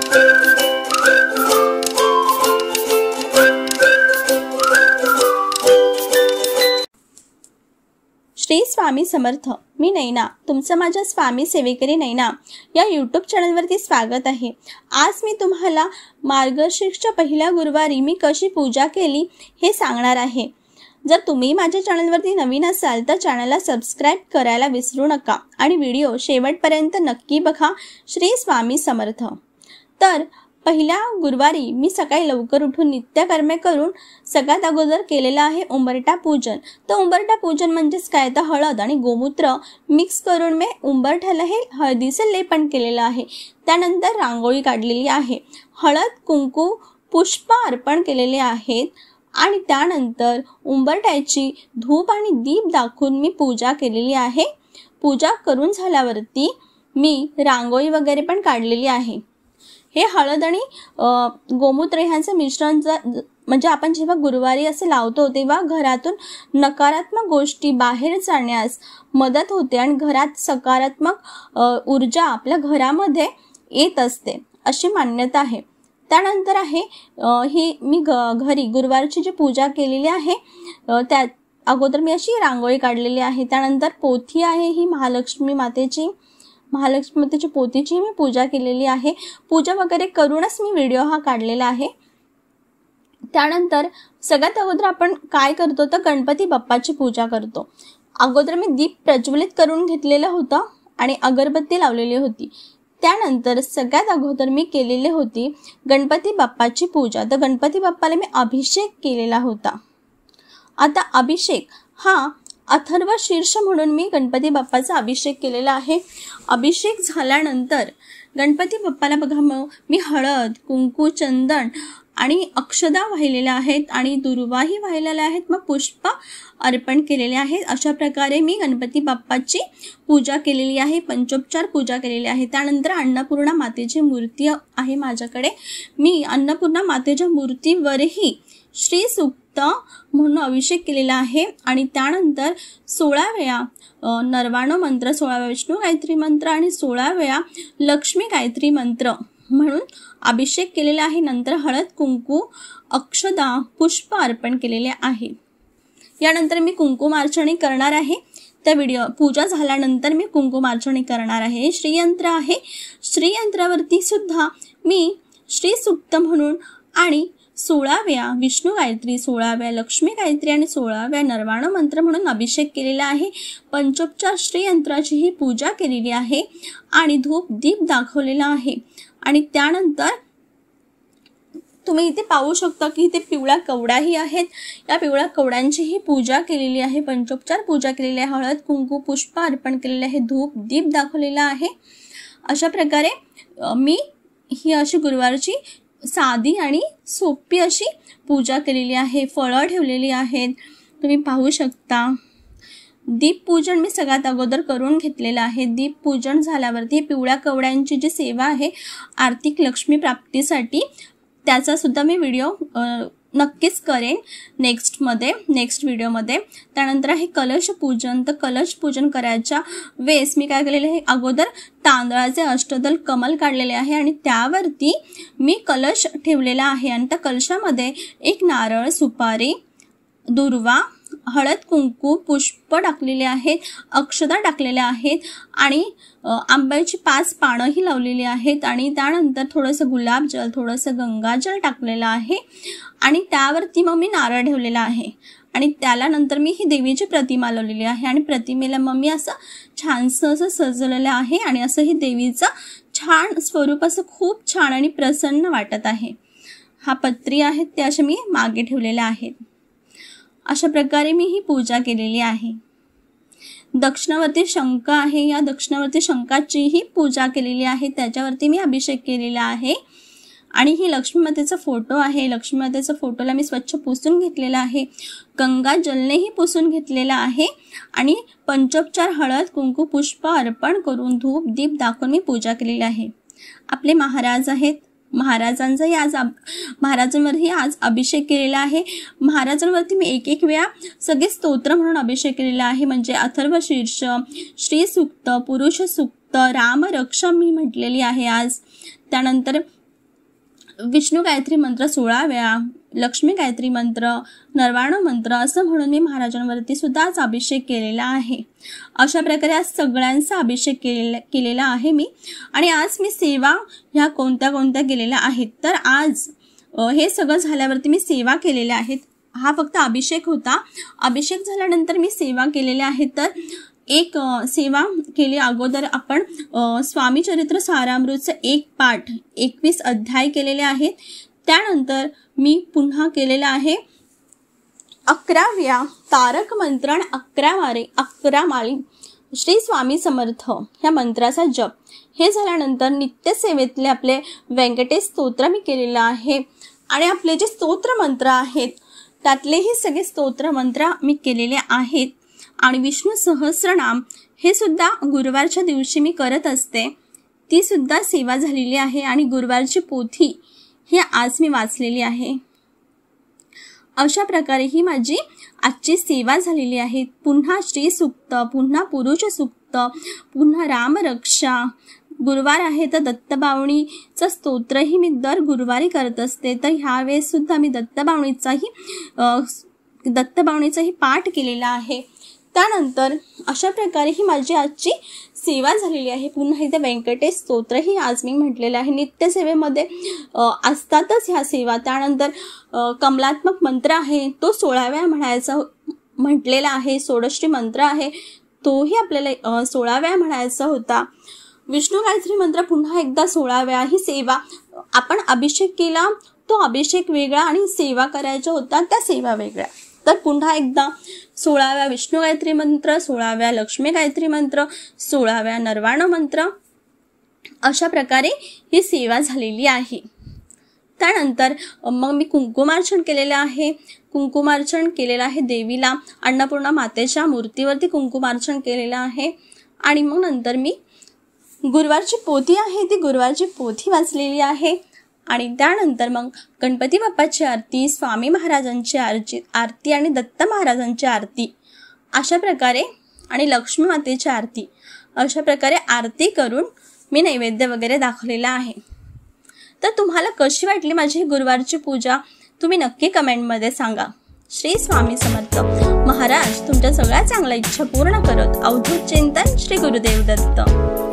श्री स्वामी समर्थ। मी नैना, तुमचं माझ्या स्वामी सेवेकरी नैना या यूट्यूब चॅनलवरती स्वागत आहे। आज मी तुम्हाला मार्गशीर्षच्या पहिल्या गुरुवारी मी कशी पूजा केली हे सांगणार आहे। जर तुम्ही माझ्या चॅनलवरती नवीन असाल तर चॅनलला सबस्क्राइब करायला विसरू नका आणि व्हिडिओ शेवटपर्यंत नक्की बघा। श्री स्वामी समर्थ। तर पहिल्या गुरुवारी मी सकाळी लवकर उठून नित्यकर्मे करून सगळ्यात अगोदर केलेला आहे उंबरठा पूजन। तर उंबरठा पूजन म्हणजेच काय, तर हळद आणि गोमूत्र मिक्स करून मी उंबरठ्याला हे हळदीचे लेपन केलेलं आहे। त्यानंतर रांगोळी काढलेली आहे, हळद कुंकू पुष्प अर्पण केलेले आहेत आणि त्यानंतर उंबरठ्याची धूप आणि दीप दाखवून मी पूजा केलेली आहे। पूजा करून झाल्यावरती मी रांगोळी वगैरे पण काढलेली आहे। हे हळद आणि गोमूत्र ह्यांचं मिश्रण म्हणजे आपण जेव्हा गुरुवारी असे लावतो तेव्हा घरातून नकारात्मक गोष्टी बाहेर जाण्यास मदत होते आणि घरात सकारात्मक ऊर्जा आपल्या घरामध्ये येत असते अशी मान्यता आहे। त्यानंतर आहे ही मी घरी गुरुवारची जी पूजा केलेली आहे त्या अगोदर मी अशी रांगोळी काढलेली आहे। त्यानंतर पोथी आहे ही महालक्ष्मी मातेची पोथीची मी पूजा केलेली आहे। पूजा वगैरे करूनच मी व्हिडिओ हा काढलेला आहे। त्यानंतर सगळ्यात अगोदर आपण काय करतो तर गणपती बाप्पाची पूजा करतो। अगोदर मी दीप प्रज्वलित करून घेतलेलं होतं आणि अगरबत्ती लावलेली होती। त्यानंतर सगळ्यात अगोदर मी केलेली होती गणपती बाप्पाची पूजा। तर गणपती बाप्पाला मी अभिषेक केलेला होता। आता अभिषेक हा अथर्व शीर्ष म्हणून मी गणपती बाप्पाचा अभिषेक केलेला आहे। अभिषेक झाल्यानंतर गणपती बाप्पाला बघा मी हळद कुंकू चंदन आणि अक्षदा वाहिलेल्या आहेत आणि दुर्वाही वाहिलेल्या आहेत, मग पुष्प अर्पण केलेले आहेत। अशा प्रकारे मी गणपती बाप्पाची पूजा केलेली आहे, पंचोपचार पूजा केलेली आहे। त्यानंतर अन्नपूर्णा मातेची मूर्ती आहे माझ्याकडे, मी अन्नपूर्णा मातेच्या मूर्तीवरही श्री सूक्त म्हणून अभिषेक केलेला आहे आणि त्यानंतर 16 वेळा नरवाणो मंत्र, 16 वेळा विष्णू गायत्री मंत्र आणि 16 वेळा लक्ष्मी गायत्री मंत्र म्हणून अभिषेक केलेला आहे। नंतर हळद कुंकू अक्षदा पुष्प अर्पण केलेले आहे। यानंतर मी कुंकुमार्चनी करणार आहे। त्या पूजा झाल्यानंतर मी कुंकुमार्चनी करणार आहे। श्रीयंत्र आहे, श्रीयंत्रावरती सुद्धा मी श्री सूक्त म्हणून आणि 16 वेळा विष्णू गायत्री, 16 वेळा लक्ष्मी गायत्री आणि 16 वेळा नरवाणो मंत्र म्हणून अभिषेक केलेला आहे। पंचोपचार श्रीयंत्राची ही पूजा केलेली आहे आणि धूप दीप दाखवलेला आहे। आणि त्यानंतर तुम्ही इथे पाहू शकता की इथे पिवळ्या कवड्याही आहेत, या पिवळ्या कवड्यांची ही पूजा केलेली आहे, पंचोपचार पूजा केलेली आहे, हळद कुंकू पुष्प अर्पण केलेले आहे, धूप दीप दाखवलेला आहे। अशा प्रकारे मी ही अशी गुरुवारची साधी आणि सोपी अशी पूजा केलेली आहे। फळं ठेवलेली आहेत, तुम्ही पाहू शकता। दीपपूजन मी सगळ्यात अगोदर करून घेतलेलं आहे। दीपपूजन झाल्यावरती पिवळ्या कवड्यांची जी सेवा आहे आर्थिक लक्ष्मी प्राप्तीसाठी, त्याचा सुद्धा मी व्हिडिओ नक्कीच करेन नेक्स्ट व्हिडिओमध्ये। त्यानंतर आहे कलश पूजन। तर कलश पूजन करायच्या वेळेस मी काय केलेले आहे, अगोदर तांदळाचे अष्टदल कमल काढलेले आहे आणि त्यावरती मी कलश ठेवलेला आहे आणि त्या कलशामध्ये एक नारळ, सुपारी, दुर्वा, हळद कुंकू पुष्प टाकलेले आहेत, अक्षदा टाकलेल्या आहेत आणि आंब्याची 5 पानंही लावलेली आहेत आणि त्यानंतर थोडंसं गुलाबजल, थोडंसं गंगाजल टाकलेलं आहे आणि त्यावरती मग मी नारळ ठेवलेला आहे आणि त्याला नंतर मी ही देवीची प्रतिमा लावलेली आहे आणि प्रतिमेला मग मी असं छानसं असं सजवलेलं आहे आणि असं ही देवीचं छान स्वरूप असं खूप छान आणि प्रसन्न वाटत आहे। हा पत्री आहेत ते असे मी मागे ठेवलेले आहेत। अशा प्रकारे मी ही पूजा केलेली आहे। दक्षिणावरती शंख आहे, या दक्षिणावरती शंखाचीही पूजा केलेली आहे, त्याच्यावरती मी अभिषेक केलेला आहे आणि ही लक्ष्मी मातेचा फोटो आहे। लक्ष्मी मातेचा फोटोला मी स्वच्छ पुसून घेतलेला आहे, गंगा जलनेही पुसून घेतलेला आहे आणि पंचोपचार हळद कुंकू पुष्प अर्पण करून धूप दीप दाखवून मी पूजा केलेली आहे। आपले महाराज आहेत, महाराजांवरही आज अभिषेक केलेला आहे। महाराजांवरती मी एक वेळा सगळे स्तोत्र म्हणून अभिषेक केलेला आहे, म्हणजे अथर्व शीर्ष, श्री सूक्त, पुरुष सूक्त, राम रक्षा मी म्हटलेली आहे आज। त्यानंतर विष्णू गायत्री मंत्र 16 वेळा, लक्ष्मी गायत्री मंत्र, नरवाण मंत्र असं म्हणून मी महाराजांवरती सुद्धाच अभिषेक केलेला आहे। अशा प्रकारे आज सगळ्यांचा अभिषेक केलेला आहे मी। आणि आज मी सेवा ह्या कोणत्या कोणत्या केलेल्या आहेत, तर आज हे सगळं झाल्यावरती मी सेवा केलेल्या आहेत। हा फक्त अभिषेक होता। अभिषेक झाल्यानंतर मी सेवा केलेल्या आहेत। तर एक सेवा केली अगोदर आपण स्वामी चरित्र सारामृतचं 1 पाठ 21 अध्याय केलेले आहेत। त्यानंतर मी पुन्हा केलेला आहे 11व्या तारक मंत्र आणि 11 माळी श्री स्वामी समर्थ ह्या मंत्राचा जप। हे झाल्यानंतर नित्यसेवेतले आपले व्यंकटेश स्तोत्र मी केलेलं आहे। आणि आपले जे स्तोत्र मंत्र आहेत त्यातलेही सगळे स्तोत्र मंत्र मी केलेले आहेत। आणि विष्णू सहस्रनाम हे सुद्धा गुरुवारच्या दिवशी मी करत असते, ती सुद्धा सेवा झालेली आहे। आणि गुरुवारची पोथी ही आज मी वाचलेली आहे। अशा प्रकारे ही माझी आजची सेवा झालेली आहे। पुन्हा श्री सूक्त, पुन्हा पुरुष सूक्त, पुन्हा रामरक्षा, गुरुवार आहे तर दत्तबावणीचं स्तोत्रही मी दर गुरुवारी करत असते। तर ह्यावेळेस सुद्धा मी दत्तबावणीचाही पाठ केलेला आहे। त्यानंतर अशा प्रकारे ही माझी आजची सेवा झालेली आहे। पुन्हा इथे व्यंकटेश स्तोत्रही आज मी म्हटलेलं आहे। नित्यसेवेमध्ये असतातच ह्या सेवा। त्यानंतर कमलात्मक मंत्र आहे तो 16 वेळा म्हणायचा म्हटलेला आहे। षोडशी मंत्र आहे तोही आपल्याला 16 वेळा म्हणायचा होता। विष्णू गायत्री मंत्र पुन्हा एकदा 16 वेळा। ही सेवा आपण अभिषेक केला तो अभिषेक वेगळा आणि सेवा करायच्या होता त्या सेवा वेगळ्या। तर पुन्हा एकदा 16 वेळा विष्णू गायत्री मंत्र, 16 वेळा लक्ष्मी गायत्री मंत्र, 16 वेळा नरवाण मंत्र, अशा प्रकारे ही सेवा झालेली आहे। त्यानंतर मग मी कुंकुमार्चन केलेलं आहे। कुंकुमार्चन केलेलं आहे देवीला, अन्नपूर्णा मातेच्या मूर्तीवरती कुंकुमार्चन केलेलं आहे। आणि मग नंतर मी गुरुवारची पोथी आहे ती गुरुवारची पोथी वाचलेली आहे। आणि त्यानंतर मग गणपती बाप्पाची आरती, स्वामी महाराजांची आरती आणि दत्त महाराजांची आरती अशा प्रकारे आणि लक्ष्मी मातेची आरती अशा प्रकारे आरती करून मी नैवेद्य वगैरे दाखवलेला आहे। तर तुम्हाला कशी वाटली माझी गुरुवारची पूजा तुम्ही नक्की कमेंटमध्ये सांगा। श्री स्वामी समर्थ महाराज तुमच्या सगळ्या चांगल्या इच्छा पूर्ण करत। अवधूत चिंतन श्री गुरुदेव दत्त।